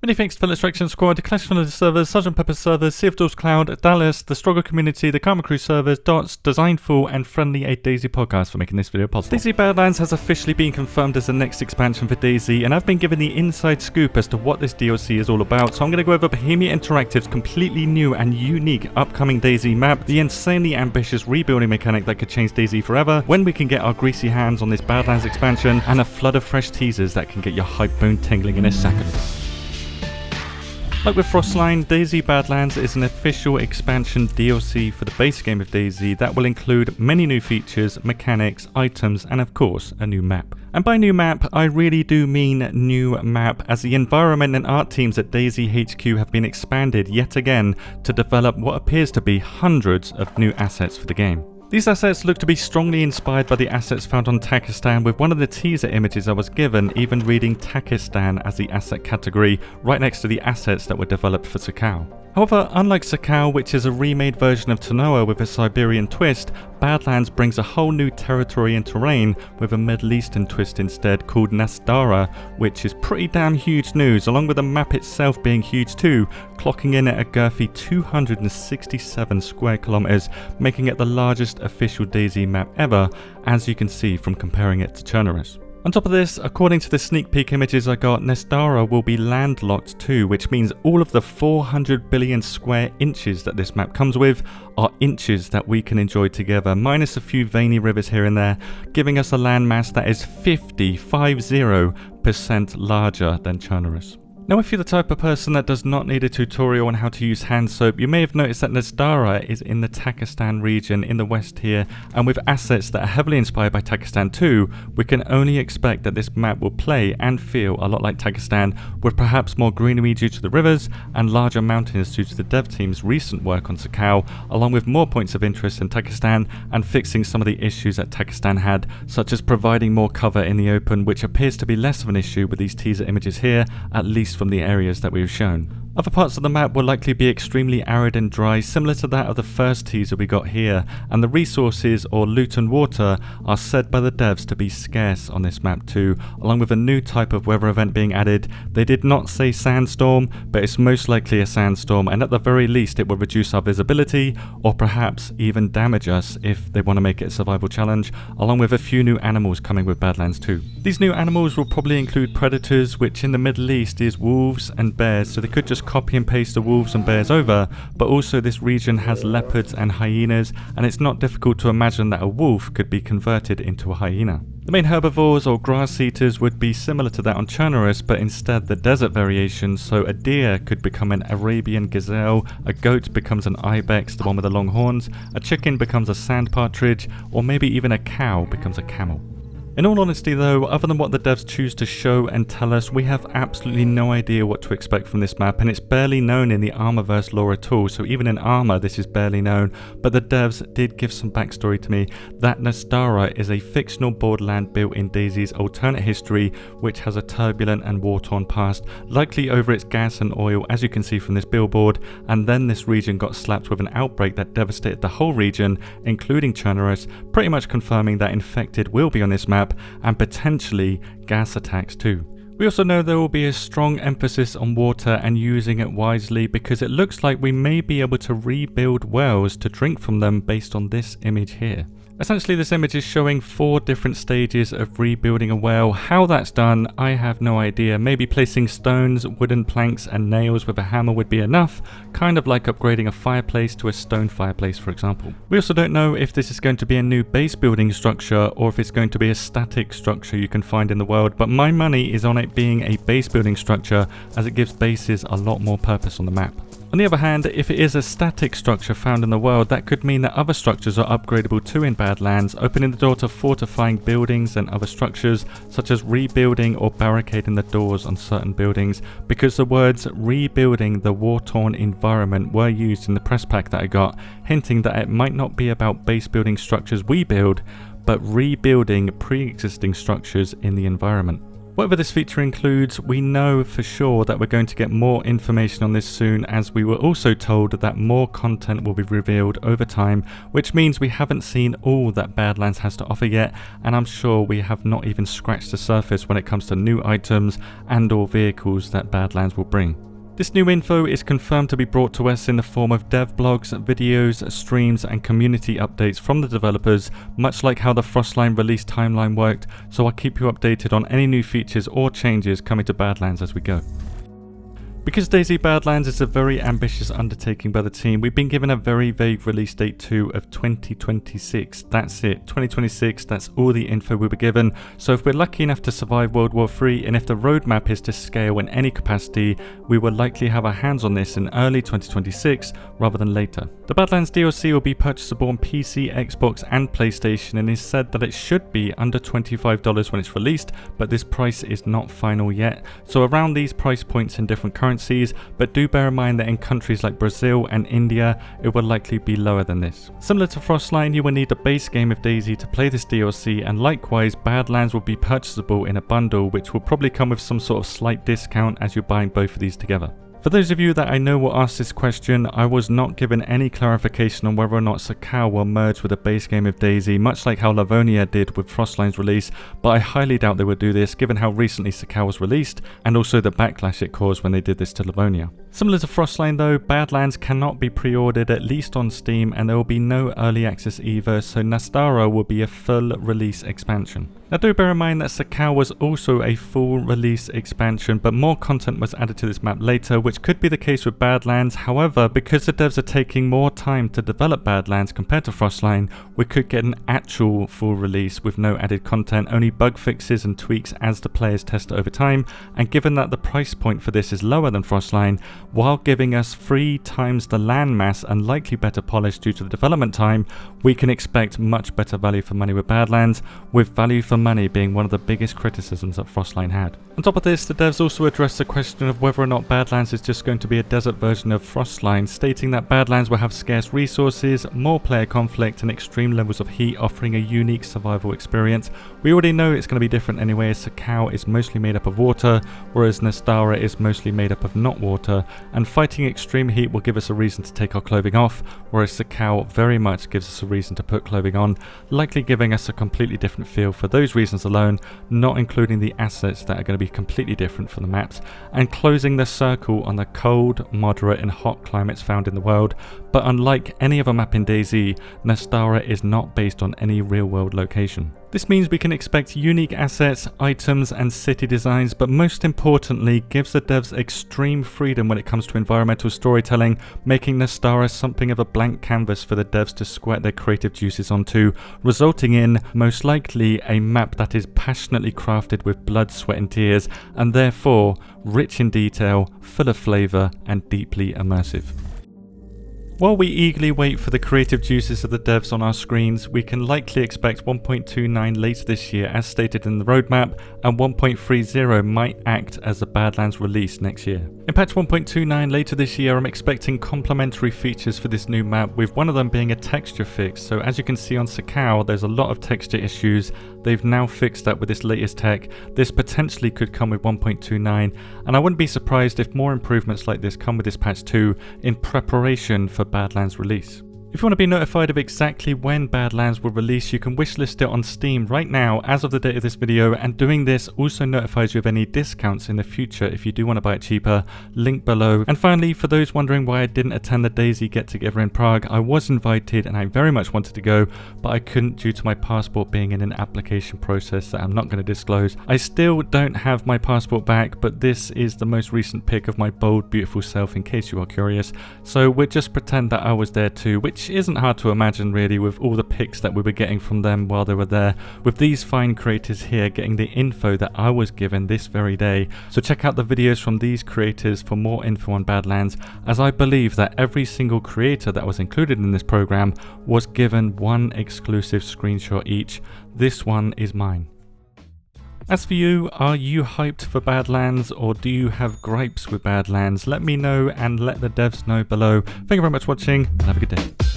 Many thanks to Fellow Extraction Squad, Clash from the servers, Sergeant Pepper servers, Sea of Doors Cloud, Dallas, the Struggle Community, the Karma Crew servers, Dots, Designful, and Friendly a DayZ podcast for making this video possible. DayZ Badlands has officially been confirmed as the next expansion for DayZ, and I've been given the inside scoop as to what this DLC is all about, so I'm going to go over Bohemia Interactive's completely new and unique upcoming DayZ map, the insanely ambitious rebuilding mechanic that could change DayZ forever, when we can get our greasy hands on this Badlands expansion, and a flood of fresh teasers that can get your hype bone tingling in a second. Like with Frostline, DayZ Badlands is an official expansion DLC for the base game of DayZ that will include many new features, mechanics, items, and of course, a new map. And by new map, I really do mean new map, as the environment and art teams at DayZ HQ have been expanded yet again to develop what appears to be hundreds of new assets for the game. These assets look to be strongly inspired by the assets found on Takistan, with one of the teaser images I was given even reading Takistan as the asset category right next to the assets that were developed for Sakau. However, unlike Sakau, which is a remade version of Tanoa with a Siberian twist, Badlands brings a whole new territory and terrain with a Middle Eastern twist instead, called Nasdara, which is pretty damn huge news, along with the map itself being huge too, clocking in at a girthy 267 square kilometers, making it the largest official DayZ map ever, as you can see from comparing it to Chernarus. On top of this, according to the sneak peek images I got, Nasdara will be landlocked too, which means all of the 400 billion square inches that this map comes with are inches that we can enjoy together, minus a few veiny rivers here and there, giving us a landmass that is 50% larger than Chernarus. Now, if you're the type of person that does not need a tutorial on how to use hand soap, you may have noticed that Nasdara is in the Takistan region in the west here, and with assets that are heavily inspired by Takistan too, we can only expect that this map will play and feel a lot like Takistan, with perhaps more greenery due to the rivers and larger mountains due to the dev team's recent work on Sakau, along with more points of interest in Takistan and fixing some of the issues that Takistan had, such as providing more cover in the open, which appears to be less of an issue with these teaser images here, at least from the areas that we've shown. Other parts of the map will likely be extremely arid and dry, similar to that of the first teaser we got here, and the resources or loot and water are said by the devs to be scarce on this map too, along with a new type of weather event being added. They did not say sandstorm, but it's most likely a sandstorm, and at the very least it will reduce our visibility, or perhaps even damage us if they want to make it a survival challenge, along with a few new animals coming with Badlands too. These new animals will probably include predators, which in the Middle East is wolves and bears, so they could just copy and paste the wolves and bears over, but also this region has leopards and hyenas, and it's not difficult to imagine that a wolf could be converted into a hyena. The main herbivores or grass eaters would be similar to that on Chernarus, but instead the desert variation, so a deer could become an Arabian gazelle, a goat becomes an ibex, the one with the long horns, a chicken becomes a sand partridge, or maybe even a cow becomes a camel. In all honesty though, other than what the devs choose to show and tell us, we have absolutely no idea what to expect from this map, and it's barely known in the Armorverse lore at all, so even in Armor this is barely known, but the devs did give some backstory to me that Nasdara is a fictional borderland built in DayZ's alternate history, which has a turbulent and war-torn past, likely over its gas and oil as you can see from this billboard, and then this region got slapped with an outbreak that devastated the whole region, including Chernarus, pretty much confirming that infected will be on this map, and potentially gas attacks too. We also know there will be a strong emphasis on water and using it wisely, because it looks like we may be able to rebuild wells to drink from them based on this image here. Essentially, this image is showing 4 different stages of rebuilding a well. How that's done, I have no idea. Maybe placing stones, wooden planks and nails with a hammer would be enough, kind of like upgrading a fireplace to a stone fireplace, for example. We also don't know if this is going to be a new base building structure or if it's going to be a static structure you can find in the world, but my money is on it being a base building structure, as it gives bases a lot more purpose on the map. On the other hand, if it is a static structure found in the world, that could mean that other structures are upgradable too in Badlands, opening the door to fortifying buildings and other structures, such as rebuilding or barricading the doors on certain buildings, because the words rebuilding the war-torn environment were used in the press pack that I got, hinting that it might not be about base building structures we build, but rebuilding pre-existing structures in the environment. Whatever this feature includes, we know for sure that we're going to get more information on this soon, as we were also told that more content will be revealed over time, which means we haven't seen all that Badlands has to offer yet, and I'm sure we have not even scratched the surface when it comes to new items and or vehicles that Badlands will bring. This new info is confirmed to be brought to us in the form of dev blogs, videos, streams and community updates from the developers, much like how the Frostline release timeline worked, so I'll keep you updated on any new features or changes coming to Badlands as we go. Because DayZ Badlands is a very ambitious undertaking by the team, we've been given a very vague release date too of 2026. That's it, 2026, that's all the info we were given. So if we're lucky enough to survive World War III, and if the roadmap is to scale in any capacity, we will likely have our hands on this in early 2026 rather than later. The Badlands DLC will be purchasable on PC, Xbox and PlayStation, and is said that it should be under $25 when it's released, but this price is not final yet. So around these price points in different currencies, but do bear in mind that in countries like Brazil and India, it will likely be lower than this. Similar to Frostline, you will need a base game of DayZ to play this DLC, and likewise Badlands will be purchasable in a bundle, which will probably come with some sort of slight discount as you're buying both of these together. For those of you that I know will ask this question, I was not given any clarification on whether or not Sakau will merge with the base game of DayZ, much like how Livonia did with Frostline's release, but I highly doubt they will do this given how recently Sakau was released and also the backlash it caused when they did this to Livonia. Similar to Frostline though, Badlands cannot be pre-ordered, at least on Steam, and there will be no early access either, so Nasdara will be a full release expansion. Now do bear in mind that Sakau was also a full release expansion, but more content was added to this map later, which could be the case with Badlands. However, because the devs are taking more time to develop Badlands compared to Frostline, we could get an actual full release with no added content, only bug fixes and tweaks as the players test it over time, and given that the price point for this is lower than Frostline, while giving us 3 times the landmass and likely better polish due to the development time, we can expect much better value for money with Badlands, with value for money being one of the biggest criticisms that Frostline had. On top of this, the devs also addressed the question of whether or not Badlands is just going to be a desert version of Frostline, stating that Badlands will have scarce resources, more player conflict and extreme levels of heat, offering a unique survival experience. We already know it's going to be different anyway, as Sakau is mostly made up of water, whereas Nasdara is mostly made up of not water, and fighting extreme heat will give us a reason to take our clothing off, whereas Sakau very much gives us a reason to put clothing on, likely giving us a completely different feel for those reasons alone, not including the assets that are going to be completely different from the maps, and closing the circle on the cold, moderate and hot climates found in the world. But unlike any other map in DayZ, Nasdara is not based on any real world location. This means we can expect unique assets, items and city designs, but most importantly gives the devs extreme freedom when it comes to environmental storytelling, making Nasdara something of a blank canvas for the devs to squirt their creative juices onto, resulting in, most likely, a map that is passionately crafted with blood, sweat and tears, and therefore rich in detail, full of flavour and deeply immersive. While we eagerly wait for the creative juices of the devs on our screens, we can likely expect 1.29 later this year as stated in the roadmap, and 1.30 might act as a Badlands release next year. In patch 1.29 later this year, I'm expecting complementary features for this new map, with one of them being a texture fix. So as you can see on Sakau, there's a lot of texture issues. They've now fixed that with this latest tech. This potentially could come with 1.29, and I wouldn't be surprised if more improvements like this come with this patch too, in preparation for Badlands release. If you want to be notified of exactly when Badlands will release, you can wishlist it on Steam right now as of the date of this video, and doing this also notifies you of any discounts in the future if you do want to buy it cheaper, link below. And finally, for those wondering why I didn't attend the DayZ get together in Prague, I was invited and I very much wanted to go, but I couldn't due to my passport being in an application process that I'm not going to disclose. I still don't have my passport back, but this is the most recent pic of my bold, beautiful self in case you are curious. So we'll just pretend that I was there too, which isn't hard to imagine really, with all the pics that we were getting from them while they were there, with these fine creators here getting the info that I was given this very day. So check out the videos from these creators for more info on Badlands, as I believe that every single creator that was included in this program was given one exclusive screenshot each. This one is mine. As for you, are you hyped for Badlands, or do you have gripes with Badlands? Let me know and let the devs know below. Thank you very much for watching and have a good day.